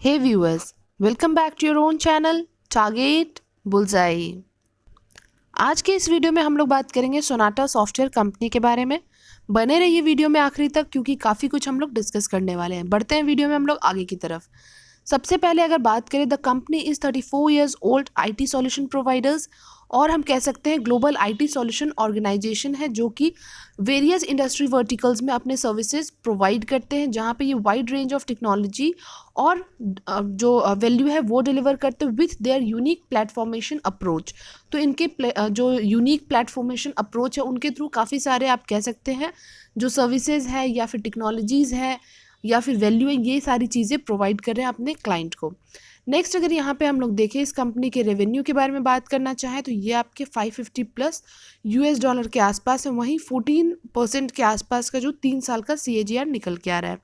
Hey viewers, welcome back to your own channel Target Bullseye। आज के इस video में हम लोग बात करेंगे सोनाटा सॉफ्टवेयर कंपनी के बारे में। बने रहिए वीडियो में आखिरी तक क्योंकि काफ़ी कुछ हम लोग डिस्कस करने वाले हैं। बढ़ते हैं वीडियो में हम लोग आगे की तरफ। सबसे पहले अगर बात करें, the company is 34 years old IT solution providers, और हम कह सकते हैं ग्लोबल आईटी सॉल्यूशन ऑर्गेनाइजेशन है जो कि वेरियस इंडस्ट्री वर्टिकल्स में अपने सर्विसेज प्रोवाइड करते हैं, जहाँ पे ये वाइड रेंज ऑफ टेक्नोलॉजी और जो वैल्यू है वो डिलीवर करते हैं विथ देयर यूनिक प्लेटफॉर्मेशन अप्रोच। तो इनके जो यूनिक प्लेटफॉर्मेशन अप्रोच है उनके थ्रू काफ़ी सारे आप कह सकते हैं जो सर्विसेज है या फिर टेक्नोलॉजीज़ है या फिर वैल्यू है, ये सारी चीज़ें प्रोवाइड कर रहे हैं अपने क्लाइंट को। नेक्स्ट अगर यहाँ पे हम लोग देखें इस कंपनी के रेवेन्यू के बारे में बात करना चाहें तो ये आपके 550 प्लस यूएस डॉलर के आसपास है। वहीं 14% के आसपास का जो 3 साल का CAGR निकल के आ रहा है।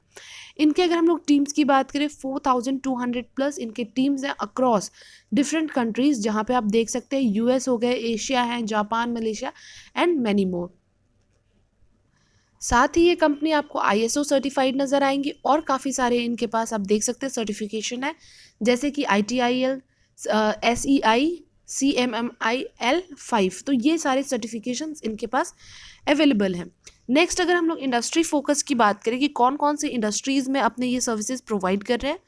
इनके अगर हम लोग टीम्स की बात करें 4200 प्लस इनके टीम्स हैं अक्रॉस डिफरेंट कंट्रीज़, जहाँ पे आप देख सकते हैं US हो गए, एशिया है, Japan, Malaysia and many more. साथ ही ये कंपनी आपको ISO सर्टिफाइड नज़र आएंगी और काफ़ी सारे इनके पास आप देख सकते हैं सर्टिफिकेशन है, जैसे कि ITIL, SEI, CMMIL 5। तो ये सारे सर्टिफिकेशंस इनके पास अवेलेबल हैं। नेक्स्ट अगर हम लोग इंडस्ट्री फोकस की बात करें कि कौन कौन से इंडस्ट्रीज़ में अपने ये सर्विसेज प्रोवाइड कर रहे हैं,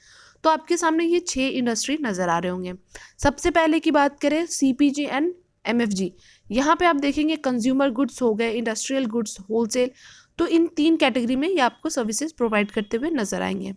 तो आपके सामने ये 6 इंडस्ट्री नज़र आ रहे होंगे। सबसे पहले की बात करें CPG एंड MFG, यहाँ पे आप देखेंगे कंज्यूमर गुड्स हो गए, इंडस्ट्रियल गुड्स, होलसेल, तो इन 3 कैटेगरी में ये आपको सर्विसेज प्रोवाइड करते हुए नजर आएंगे।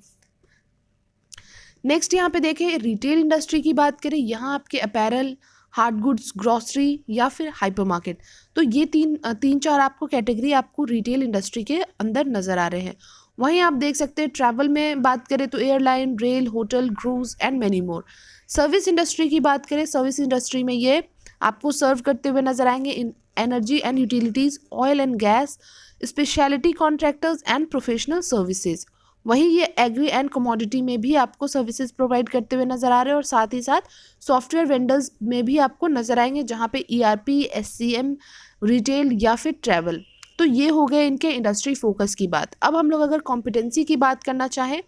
नेक्स्ट यहाँ पे देखें रिटेल इंडस्ट्री की बात करें, यहाँ आपके अपैरल, हार्ड गुड्स, ग्रॉसरी या फिर हाइपर मार्केट, तो ये तीन चार आपको कैटेगरी आपको रिटेल इंडस्ट्री के अंदर नज़र आ रहे हैं। वहीं आप देख सकते हैं ट्रैवल में बात करें तो airline, rail, hotel, cruise and many more. Service industry की बात करें, सर्विस इंडस्ट्री में ये आपको सर्व करते हुए नजर आएंगे इन energy and utilities, oil and gas, speciality contractors and professional services. वहीं ये एग्री एंड कमोडिटी में भी आपको सर्विसेज प्रोवाइड करते हुए नजर आ रहे हैं, और साथ ही साथ सॉफ्टवेयर वेंडर्स में भी आपको नजर आएंगे, जहाँ पे ERP, SCM, रिटेल या फिर ट्रैवल। तो ये हो गए इनके इंडस्ट्री फोकस की बात। अब हम लोग अगर कॉम्पिटेंसी की बात करना चाहें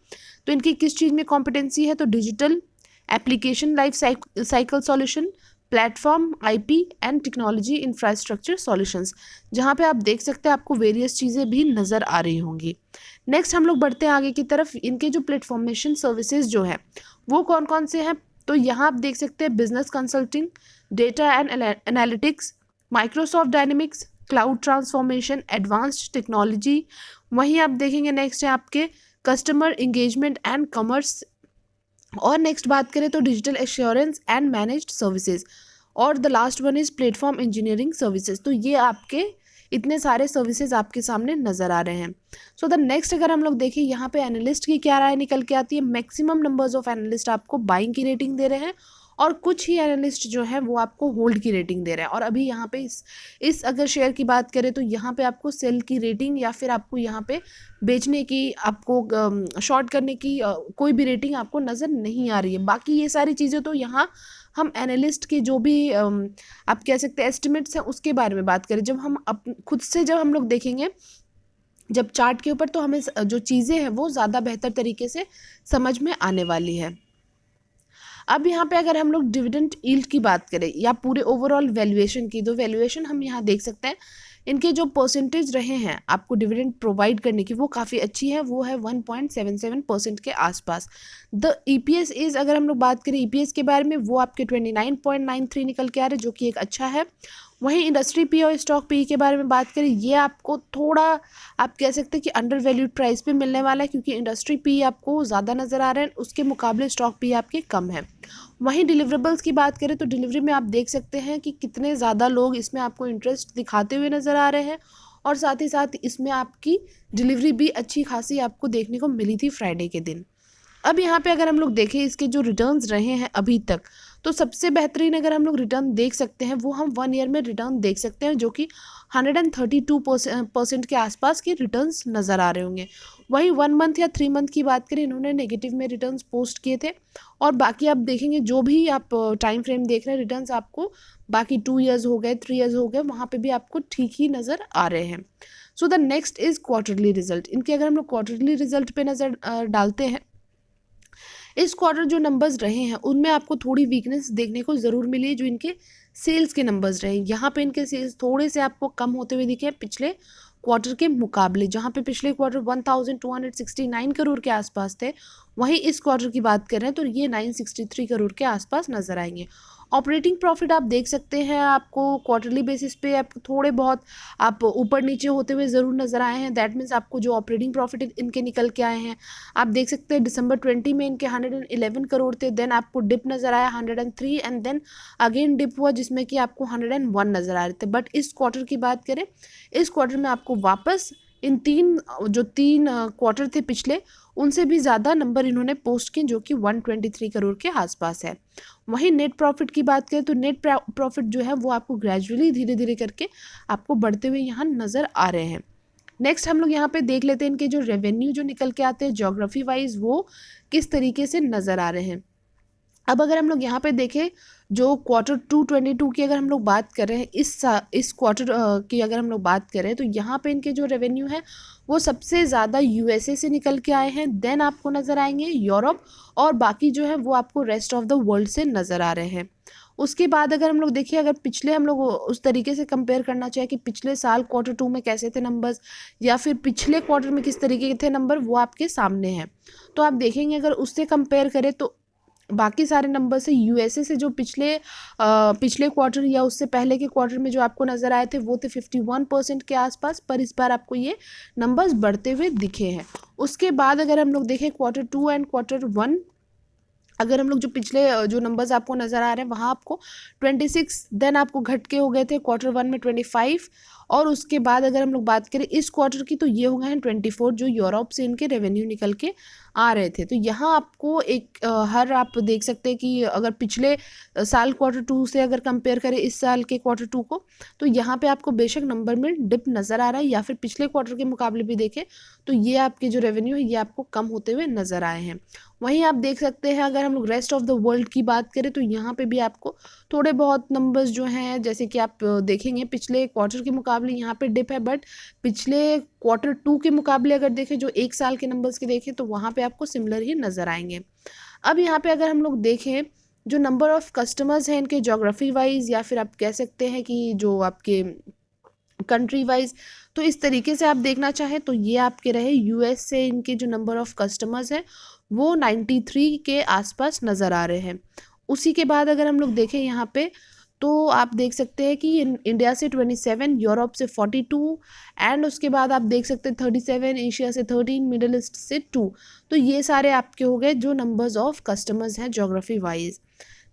तो इनकी किस चीज़ में कॉम्पिटेंसी है, तो digital application life cycle solution, platform, IP and technology infrastructure solutions, जहाँ पे आप देख सकते हैं आपको वेरियस चीज़ें भी नज़र आ रही होंगी। नेक्स्ट हम लोग बढ़ते हैं आगे की तरफ। इनके जो प्लेटफॉर्मेशन सर्विसेज जो है वो कौन कौन से हैं, तो यहाँ आप देख सकते हैं business consulting, data and analytics, Microsoft Dynamics, cloud transformation, advanced technology. वहीं आप देखेंगे नेक्स्ट है आपके कस्टमर इंगेजमेंट एंड कॉमर्स, और नेक्स्ट बात करें तो digital assurance and managed services, और the last one is platform engineering services. तो ये आपके इतने सारे सर्विसेज आपके सामने नजर आ रहे हैं। सो द नेक्स्ट अगर हम लोग देखें यहाँ पे एनालिस्ट की क्या राय निकल के आती है, मैक्सिमम नंबर्स ऑफ एनालिस्ट आपको बाइंग की रेटिंग दे रहे हैं और कुछ ही एनालिस्ट जो है वो आपको होल्ड की रेटिंग दे रहे हैं। और अभी यहाँ पे इस अगर शेयर की बात करें तो यहाँ पे आपको सेल की रेटिंग या फिर आपको यहाँ पे बेचने की, आपको शॉर्ट करने की कोई भी रेटिंग आपको नज़र नहीं आ रही है। बाकी ये सारी चीज़ें तो यहाँ हम एनालिस्ट के जो भी आप कह सकते हैं एस्टिमेट्स हैं उसके बारे में बात करें, जब हम खुद से जब हम लोग देखेंगे जब चार्ट के ऊपर, तो हमें जो चीज़ें हैं वो ज़्यादा बेहतर तरीके से समझ में आने वाली है। अब यहाँ पे अगर हम लोग डिविडेंड यील्ड की बात करें या पूरे ओवरऑल वैल्यूएशन की, तो वैल्यूएशन हम यहाँ देख सकते हैं इनके जो परसेंटेज रहे हैं आपको डिविडेंड प्रोवाइड करने की वो काफ़ी अच्छी है, वो है 1.77% के आसपास। द EPS इज़, अगर हम लोग बात करें EPS के बारे में, वो आपके 29.93 निकल के आ रहे, जो कि एक अच्छा है। वहीं इंडस्ट्री P और स्टॉक P के बारे में बात करें, ये आपको थोड़ा आप कह सकते हैं कि अंडर वैल्यूड प्राइस पे मिलने वाला है, क्योंकि इंडस्ट्री P आपको ज़्यादा नज़र आ रहा है, उसके मुकाबले स्टॉक P आपके कम है। वहीं डिलीवरेबल्स की बात करें तो डिलीवरी में आप देख सकते हैं कि कितने ज़्यादा लोग इसमें आपको इंटरेस्ट दिखाते हुए नज़र आ रहे हैं, और साथ ही साथ इसमें आपकी डिलीवरी भी अच्छी खासी आपको देखने को मिली थी फ्राइडे के दिन। अब यहाँ पे अगर हम लोग देखें इसके जो रिटर्न्स रहे हैं अभी तक, तो सबसे बेहतरीन अगर हम लोग रिटर्न देख सकते हैं वो हम 1 ईयर में रिटर्न देख सकते हैं, जो कि 132% के आसपास के रिटर्न्स नज़र आ रहे होंगे। वहीं 1 मंथ या 3 मंथ की बात करें, इन्होंने नेगेटिव में रिटर्न्स पोस्ट किए थे, और बाकी आप देखेंगे जो भी आप टाइम फ्रेम देख रहे हैं रिटर्न्स आपको बाकी 2 ईयर्स हो गए, 3 ईयर्स हो गए, वहाँ पे भी आपको ठीक ही नज़र आ रहे हैं। So the next is quarterly result. इनके अगर हम लोग क्वार्टरली रिजल्ट पे नज़र डालते हैं, इस क्वार्टर जो नंबर्स रहे हैं उनमें आपको थोड़ी वीकनेस देखने को ज़रूर मिली है, जो इनके सेल्स के नंबर्स रहे। यहाँ पे इनके सेल्स थोड़े से आपको कम होते हुए दिखे हैं पिछले क्वार्टर के मुकाबले। जहाँ पे पिछले क्वार्टर 1269 करोड़ के आसपास थे, वहीं इस क्वार्टर की बात कर रहे हैं तो ये 963 करोड़ के आसपास नजर आएंगे। ऑपरेटिंग प्रॉफिट आप देख सकते हैं, आपको क्वार्टरली बेसिस पे आप थोड़े बहुत आप ऊपर नीचे होते हुए ज़रूर नज़र आए हैं। दैट मीन्स आपको जो ऑपरेटिंग प्रॉफिट इनके निकल के आए हैं, आप देख सकते हैं दिसंबर 20 में इनके 111 करोड़ थे, देन आपको डिप नज़र आया 103 एंड देन अगेन डिप हुआ जिसमें कि आपको 101 नज़र आ रहे थे। बट इस क्वार्टर की बात करें, इस क्वार्टर में आपको वापस इन तीन क्वार्टर थे पिछले, उनसे भी ज़्यादा नंबर इन्होंने पोस्ट किए, जो कि 123 करोड़ के आसपास है। वहीं नेट प्रॉफिट की बात करें तो नेट प्रॉफिट जो है वो आपको ग्रेजुअली धीरे धीरे करके आपको बढ़ते हुए यहाँ नज़र आ रहे हैं। नेक्स्ट हम लोग यहाँ पे देख लेते हैं इनके जो रेवेन्यू जो निकल के आते हैं ज्योग्राफी वाइज वो किस तरीके से नज़र आ रहे हैं। अब अगर हम लोग यहाँ पे देखें जो क्वार्टर 2 की अगर हम लोग बात कर रहे हैं, इस क्वार्टर की अगर हम लोग बात करें तो यहाँ पे इनके जो रेवेन्यू है वो सबसे ज़्यादा यूएसए से निकल के आए हैं, देन आपको नज़र आएंगे यूरोप, और बाकी जो है वो आपको रेस्ट ऑफ द वर्ल्ड से नज़र आ रहे हैं। उसके बाद अगर हम लोग देखिए, अगर पिछले हम लोग उस तरीके से कंपेयर करना चाहे कि पिछले साल क्वार्टर 2 में कैसे थे नंबर्स या फिर पिछले क्वार्टर में किस तरीके के थे नंबर, वो आपके सामने हैं। तो आप देखेंगे अगर उससे कंपेयर करें तो बाकी सारे नंबर से यूएसए से जो पिछले क्वार्टर या उससे पहले के क्वार्टर में जो आपको नज़र आए थे वो थे 51% के आसपास, पर इस बार आपको ये नंबर्स बढ़ते हुए दिखे हैं। उसके बाद अगर हम लोग देखें क्वार्टर 2 एंड क्वार्टर 1, अगर हम लोग जो पिछले जो नंबर्स आपको नज़र आ रहे हैं वहाँ आपको 26, देन आपको घट के हो गए थे क्वार्टर 1 में 25, और उसके बाद अगर हम लोग बात करें इस क्वार्टर की तो ये हो गए हैं 24, जो यूरोप से इनके रेवेन्यू निकल के आ रहे थे। तो यहाँ आपको एक आप देख सकते हैं कि अगर पिछले साल क्वार्टर 2 से अगर कंपेयर करें इस साल के क्वार्टर 2 को, तो यहाँ पे आपको बेशक नंबर में डिप नज़र आ रहा है, या फिर पिछले क्वार्टर के मुकाबले भी देखें तो ये आपके जो रेवेन्यू है ये आपको कम होते हुए नज़र आए हैं। वहीं आप देख सकते हैं अगर हम लोग रेस्ट ऑफ द वर्ल्ड की बात करें तो यहाँ पे भी आपको थोड़े बहुत नंबर्स जो हैं, जैसे कि आप देखेंगे पिछले क्वार्टर के मुकाबले यहाँ पे डिप है, बट पिछले क्वार्टर 2 के मुकाबले अगर देखें जो एक साल के नंबर्स के देखें तो वहाँ पे आपको सिमिलर ही नज़र आएंगे। अब यहाँ पे अगर हम लोग देखें जो नंबर ऑफ़ कस्टमर्स हैं इनके ज्योग्राफी वाइज, या फिर आप कह सकते हैं कि जो आपके कंट्री वाइज, तो इस तरीके से आप देखना चाहें तो ये आपके रहे यूएस से इनके जो नंबर ऑफ़ कस्टमर्स हैं वो 93 के आसपास नज़र आ रहे हैं। उसी के बाद अगर हम लोग देखें यहाँ पे तो आप देख सकते हैं कि इंडिया से 27, यूरोप से 42, एंड उसके बाद आप देख सकते हैं 37, एशिया से 13, मिडिल ईस्ट से 2। तो ये सारे आपके हो गए जो नंबर्स ऑफ कस्टमर्स हैं geography wise.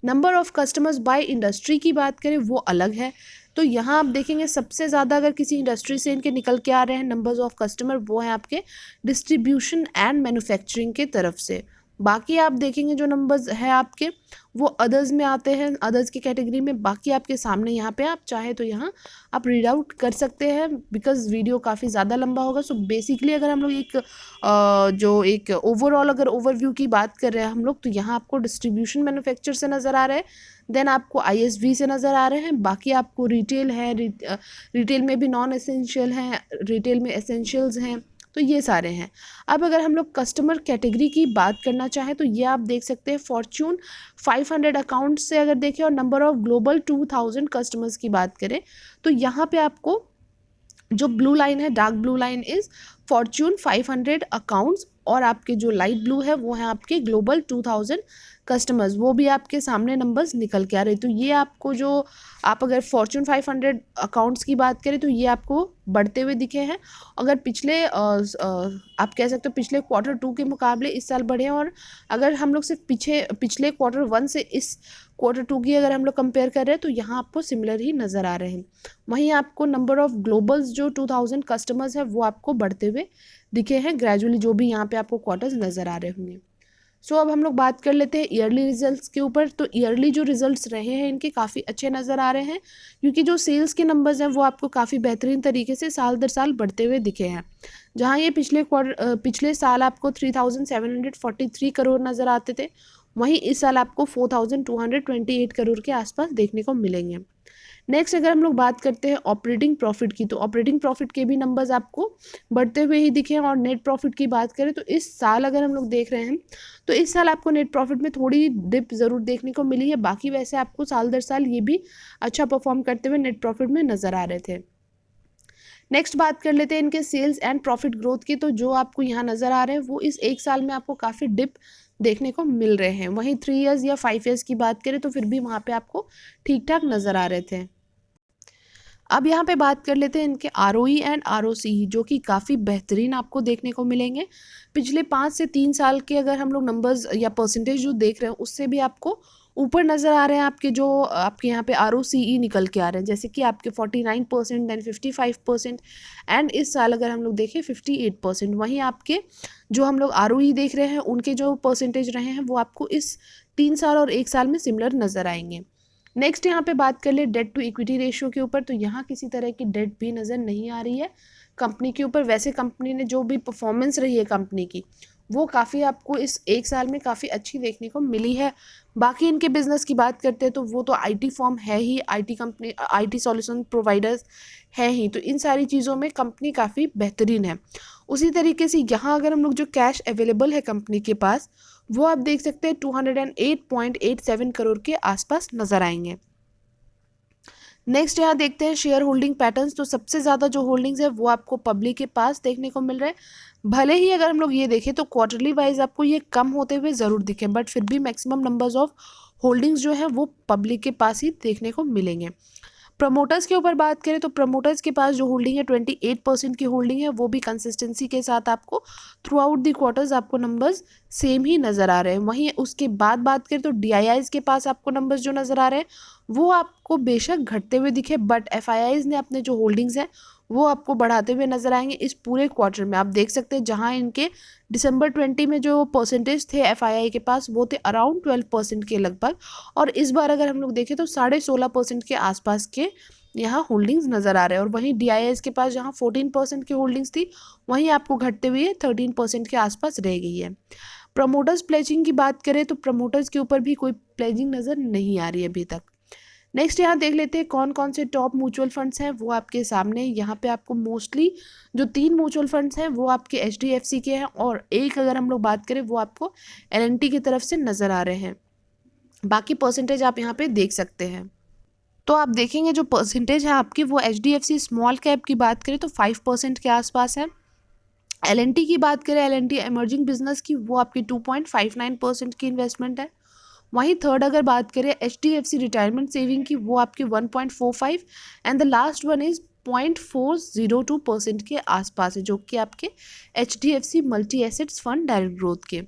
Number of customers by industry की बात करें वो अलग है। तो यहाँ आप देखेंगे सबसे ज़्यादा अगर किसी इंडस्ट्री से इनके निकल के आ रहे हैं नंबर्स ऑफ कस्टमर, वो हैं आपके डिस्ट्रीब्यूशन एंड मैन्युफैक्चरिंग के तरफ से। बाकी आप देखेंगे जो नंबर्स हैं आपके वो अदर्स में आते हैं, अदर्स की कैटेगरी में। बाकी आपके सामने यहाँ पे आप चाहे तो यहाँ आप रीड आउट कर सकते हैं, बिकॉज वीडियो काफ़ी ज़्यादा लंबा होगा। सो बेसिकली अगर हम लोग जो एक ओवरऑल अगर ओवरव्यू की बात कर रहे हैं हम लोग, तो यहाँ आपको डिस्ट्रीब्यूशन मैन्युफैक्चर से नज़र आ रहे हैं, देन आपको आईएसवी से नज़र आ रहे हैं, बाकी आपको रिटेल है, रिटेल में भी नॉन एसेंशियल हैं, रिटेल में एसेंशियल्स हैं, तो ये सारे हैं। अब अगर हम लोग कस्टमर कैटेगरी की बात करना चाहें तो ये आप देख सकते हैं फॉर्च्यून 500 अकाउंट से अगर देखें और नंबर ऑफ ग्लोबल 2000 कस्टमर्स की बात करें तो यहाँ पे आपको जो ब्लू लाइन है, dark blue line is Fortune 500 accounts, और आपके जो लाइट ब्लू है वो है आपके ग्लोबल 2000 कस्टमर्स, वो भी आपके सामने नंबर्स निकल के आ रहे। तो ये आपको जो आप अगर फॉर्च्यून 500 अकाउंट्स की बात करें तो ये आपको बढ़ते हुए दिखे हैं। अगर पिछले आप कह सकते हो पिछले क्वार्टर 2 के मुकाबले इस साल बढ़े हैं, और अगर हम लोग सिर्फ पिछले क्वार्टर 1 से इस क्वार्टर 2 की अगर हम लोग कंपेयर कर रहे हैं तो यहाँ आपको सिमिलर ही नज़र आ रहे हैं। वहीं आपको नंबर ऑफ़ ग्लोबल्स जो 2000 कस्टमर्स हैं वो आपको बढ़ते हुए दिखे हैं ग्रेजुअली, जो भी यहाँ पे आपको क्वार्टर्स नज़र आ रहे होंगे। सो अब हम लोग बात कर लेते हैं ईयरली रिजल्ट्स के ऊपर। तो ईयरली जो रिजल्ट्स रहे हैं इनके काफ़ी अच्छे नज़र आ रहे हैं, क्योंकि जो सेल्स के नंबर्स हैं वो आपको काफ़ी बेहतरीन तरीके से साल दर साल बढ़ते हुए दिखे हैं। जहाँ ये पिछले साल आपको 3743 करोड़ नज़र आते थे, वहीं इस साल आपको 4228 करोड़ के आसपास देखने को मिलेंगे। नेक्स्ट अगर हम लोग बात करते हैं ऑपरेटिंग प्रॉफिट की, तो ऑपरेटिंग प्रॉफिट के भी नंबर्स आपको बढ़ते हुए ही दिखे। और नेट प्रॉफिट की बात करें तो इस साल अगर हम लोग देख रहे हैं तो इस साल आपको नेट प्रॉफिट में थोड़ी डिप ज़रूर देखने को मिली है, बाकी वैसे आपको साल दर साल ये भी अच्छा परफॉर्म करते हुए नेट प्रॉफिट में नज़र आ रहे थे। नेक्स्ट बात कर लेते हैं इनके सेल्स एंड प्रॉफिट ग्रोथ की। तो जो आपको यहाँ नज़र आ रहे हैं वो इस एक साल में आपको काफ़ी डिप देखने को मिल रहे हैं। वहीं 3 ईयर्स या 5 ईयर्स की बात करें तो फिर भी वहाँ पे आपको ठीक ठाक नज़र आ रहे थे। अब यहाँ पे बात कर लेते हैं इनके ROE एंड ROCE, जो कि काफ़ी बेहतरीन आपको देखने को मिलेंगे। पिछले 5 से 3 साल के अगर हम लोग नंबर्स या परसेंटेज जो देख रहे हैं उससे भी आपको ऊपर नज़र आ रहे हैं। आपके जो आपके यहाँ पे ROCE निकल के आ रहे हैं, जैसे कि आपके 49%, देन 55%, एंड इस साल अगर हम लोग देखें 58%। वहीं आपके जो हम लोग ROE देख रहे हैं उनके जो परसेंटेज रहे हैं वो आपको इस 3 साल और 1 साल में सिमिलर नज़र आएंगे। नेक्स्ट यहाँ पे बात कर ले डेट टू इक्विटी रेशियो के ऊपर, तो यहाँ किसी तरह की डेट भी नज़र नहीं आ रही है कंपनी के ऊपर। वैसे कंपनी ने जो भी परफॉर्मेंस रही है कंपनी की वो काफ़ी आपको इस एक साल में काफ़ी अच्छी देखने को मिली है। बाकी इनके बिजनेस की बात करते हैं तो वो तो IT फॉर्म है ही, IT company, IT solution providers है ही, तो इन सारी चीज़ों में कंपनी काफ़ी बेहतरीन है। उसी तरीके से यहाँ अगर हम लोग जो कैश अवेलेबल है कंपनी के पास वो आप देख सकते हैं 208.87 करोड़ के आसपास नज़र आएंगे। नेक्स्ट यहाँ देखते हैं शेयर होल्डिंग पैटर्न्स। तो सबसे ज़्यादा जो होल्डिंग्स है वो आपको पब्लिक के पास देखने को मिल रहा है। भले ही अगर हम लोग ये देखें तो क्वार्टरली वाइज आपको ये कम होते हुए ज़रूर दिखे, बट फिर भी मैक्सिमम नंबर्स ऑफ होल्डिंग्स जो है वो पब्लिक के पास ही देखने को मिलेंगे। प्रमोटर्स के ऊपर बात करें तो प्रमोटर्स के पास जो होल्डिंग है 28% की होल्डिंग है, वो भी कंसिस्टेंसी के साथ आपको थ्रू आउट दी क्वार्टर्स आपको नंबर्स सेम ही नज़र आ रहे हैं। वहीं उसके बाद बात करें तो DIIs के पास आपको नंबर्स जो नज़र आ रहे हैं वो आपको बेशक घटते हुए दिखे, बट FIIs ने अपने जो होल्डिंग्स हैं वो आपको बढ़ाते हुए नजर आएंगे इस पूरे क्वार्टर में। आप देख सकते हैं जहां इनके दिसंबर 20 में जो परसेंटेज थे FII के पास वो थे अराउंड 12% के लगभग, और इस बार अगर हम लोग देखें तो 16.5% के आसपास के यहाँ होल्डिंग्स नज़र आ रहे हैं। और वहीं DIIs के पास जहाँ 14% की होल्डिंग्स थी वहीं आपको घटते हुए 13% के आसपास रह गई है। प्रमोटर्स प्लेजिंग की बात करें तो प्रमोटर्स के ऊपर भी कोई प्लेजिंग नज़र नहीं आ रही है अभी तक। नेक्स्ट यहाँ देख लेते हैं कौन कौन से टॉप म्यूचुअल फंड्स हैं वो आपके सामने। यहाँ पे आपको मोस्टली जो 3 म्यूचुअल फंड्स हैं वो आपके HDFC के हैं, और एक अगर हम लोग बात करें वो आपको L&T की तरफ से नज़र आ रहे हैं। बाकी परसेंटेज आप यहाँ पे देख सकते हैं। तो आप देखेंगे जो परसेंटेज है आपकी वो HDFC स्मॉल कैप की बात करें तो 5% के आसपास है। L&T की बात करें, L&T एमर्जिंग बिजनेस की, वो आपकी 2.59% की इन्वेस्टमेंट है। वहीं थर्ड अगर बात करें HDFC रिटायरमेंट सेविंग की, वो आपकी 1.45, and the last one is 0.402% के आसपास है, जो कि आपके HDFC multi assets fund direct growth के।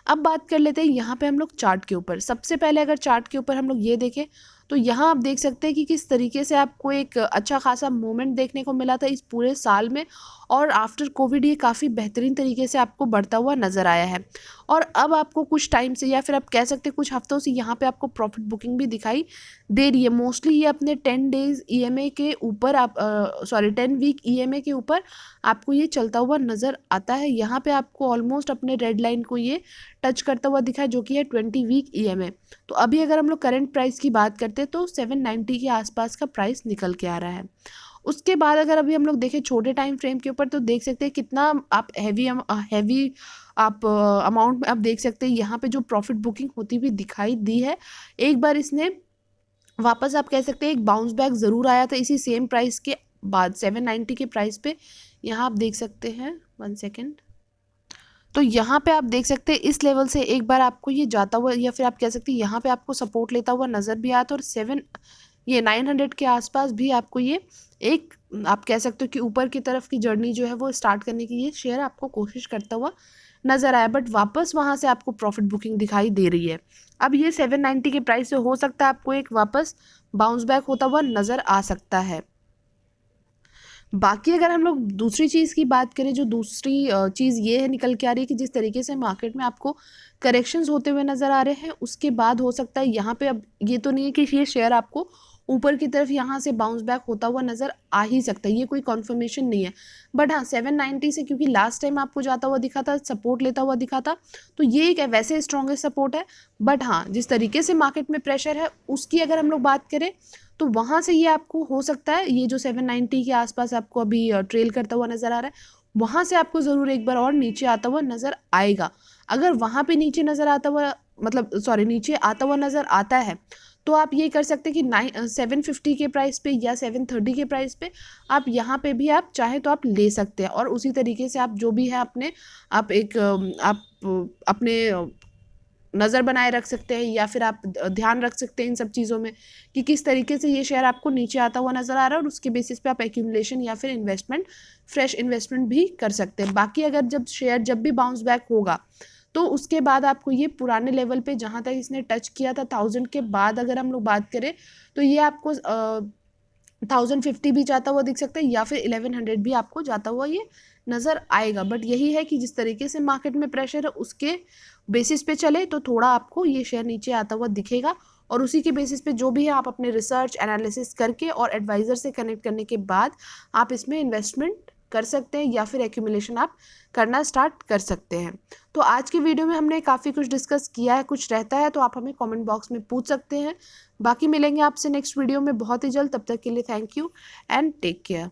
अब बात कर लेते हैं यहाँ पे हम लोग चार्ट के ऊपर। सबसे पहले अगर चार्ट के ऊपर हम लोग ये देखें तो यहाँ आप देख सकते हैं कि किस तरीके से आपको एक अच्छा खासा मूवमेंट देखने को मिला था इस पूरे साल में, और आफ्टर कोविड ये काफ़ी बेहतरीन तरीके से आपको बढ़ता हुआ नज़र आया है। और अब आपको कुछ टाइम से या फिर आप कह सकते हैं कुछ हफ्तों से यहाँ पे आपको प्रॉफिट बुकिंग भी दिखाई दे रही है। मोस्टली ये अपने 10 डेज EMA के ऊपर आप 10 वीक EMA के ऊपर आपको ये चलता हुआ नज़र आता है। यहाँ पे आपको ऑलमोस्ट अपने रेड लाइन को ये टच करता हुआ दिखा है, जो कि है 20 वीक EMA। तो अभी अगर हम लोग करंट प्राइस की बात करते हैं तो 790 के आसपास का प्राइस निकल के आ रहा है। उसके बाद अगर अभी हम लोग देखें छोटे टाइम फ्रेम के ऊपर तो देख सकते हैं कितना आप हैवी आप अमाउंट में आप देख सकते हैं यहाँ पे जो प्रॉफिट बुकिंग होती हुई दिखाई दी है। एक बार इसने वापस आप कह सकते हैं एक बाउंस बैक ज़रूर आया था इसी सेम प्राइस के बाद 790 के प्राइस पे। यहाँ आप देख सकते हैं 1 सेकेंड, तो यहाँ पे आप देख सकते हैं इस लेवल से एक बार आपको ये जाता हुआ या फिर आप कह सकते हैं यहाँ पे आपको सपोर्ट लेता हुआ नज़र भी आया था, और 900 के आसपास भी आपको ये एक आप कह सकते हो कि ऊपर की तरफ की जर्नी जो है वो स्टार्ट करने की ये शेयर आपको कोशिश करता हुआ नज़र आया, बट वापस वहाँ से आपको प्रॉफिट बुकिंग दिखाई दे रही है। अब ये 790 के प्राइस से हो सकता है आपको एक वापस बाउंस बैक होता हुआ नज़र आ सकता है। बाकी अगर हम लोग दूसरी चीज़ की बात करें, जो दूसरी चीज़ ये है निकल के आ रही है कि जिस तरीके से मार्केट में आपको करेक्शंस होते हुए नज़र आ रहे हैं उसके बाद हो सकता है यहाँ पे अब ये तो नहीं है कि ये शेयर आपको ऊपर की तरफ यहाँ से बाउंस बैक होता हुआ नज़र आ ही सकता है, ये कोई कॉन्फर्मेशन नहीं है। बट हाँ 790 से, क्योंकि लास्ट टाइम आपको जाता हुआ दिखा था, सपोर्ट लेता हुआ दिखा था, तो ये एक वैसे स्ट्रॉन्गेस्ट सपोर्ट है। बट हाँ जिस तरीके से मार्केट में प्रेशर है उसकी अगर हम लोग बात करें तो वहाँ से ये आपको हो सकता है, ये जो 790 के आसपास आपको अभी ट्रेल करता हुआ नज़र आ रहा है, वहाँ से आपको ज़रूर एक बार और नीचे आता हुआ नज़र आएगा। अगर वहाँ पे नीचे नज़र आता हुआ, मतलब सॉरी नीचे आता हुआ नज़र आता है, तो आप ये कर सकते हैं कि 750 के प्राइस पे या 730 के प्राइस पे आप यहाँ पे भी आप चाहे तो आप ले सकते हैं। और उसी तरीके से आप जो भी है अपने आप एक आप अपने नज़र बनाए रख सकते हैं, या फिर आप ध्यान रख सकते हैं इन सब चीज़ों में कि किस तरीके से ये शेयर आपको नीचे आता हुआ नज़र आ रहा है, और उसके बेसिस पे आप एक्यूमुलेशन या फिर इन्वेस्टमेंट, फ्रेश इन्वेस्टमेंट भी कर सकते हैं। बाकी अगर जब भी बाउंस बैक होगा तो उसके बाद आपको ये पुराने लेवल पे जहाँ तक इसने टच किया था 1000 के बाद अगर हम लोग बात करें तो ये आपको 1050 भी जाता हुआ दिख सकता है, या फिर 1100 भी आपको जाता हुआ ये नज़र आएगा। बट यही है कि जिस तरीके से मार्केट में प्रेशर है उसके बेसिस पे चले तो थोड़ा आपको ये शेयर नीचे आता हुआ दिखेगा, और उसी के बेसिस पे जो भी है आप अपने रिसर्च एनालिसिस करके और एडवाइज़र से कनेक्ट करने के बाद आप इसमें इन्वेस्टमेंट कर सकते हैं, या फिर एक्यूमुलेशन आप करना स्टार्ट कर सकते हैं। तो आज की वीडियो में हमने काफ़ी कुछ डिस्कस किया है, कुछ रहता है तो आप हमें कमेंट बॉक्स में पूछ सकते हैं। बाकी मिलेंगे आपसे नेक्स्ट वीडियो में बहुत ही जल्द, तब तक के लिए thank you and take care.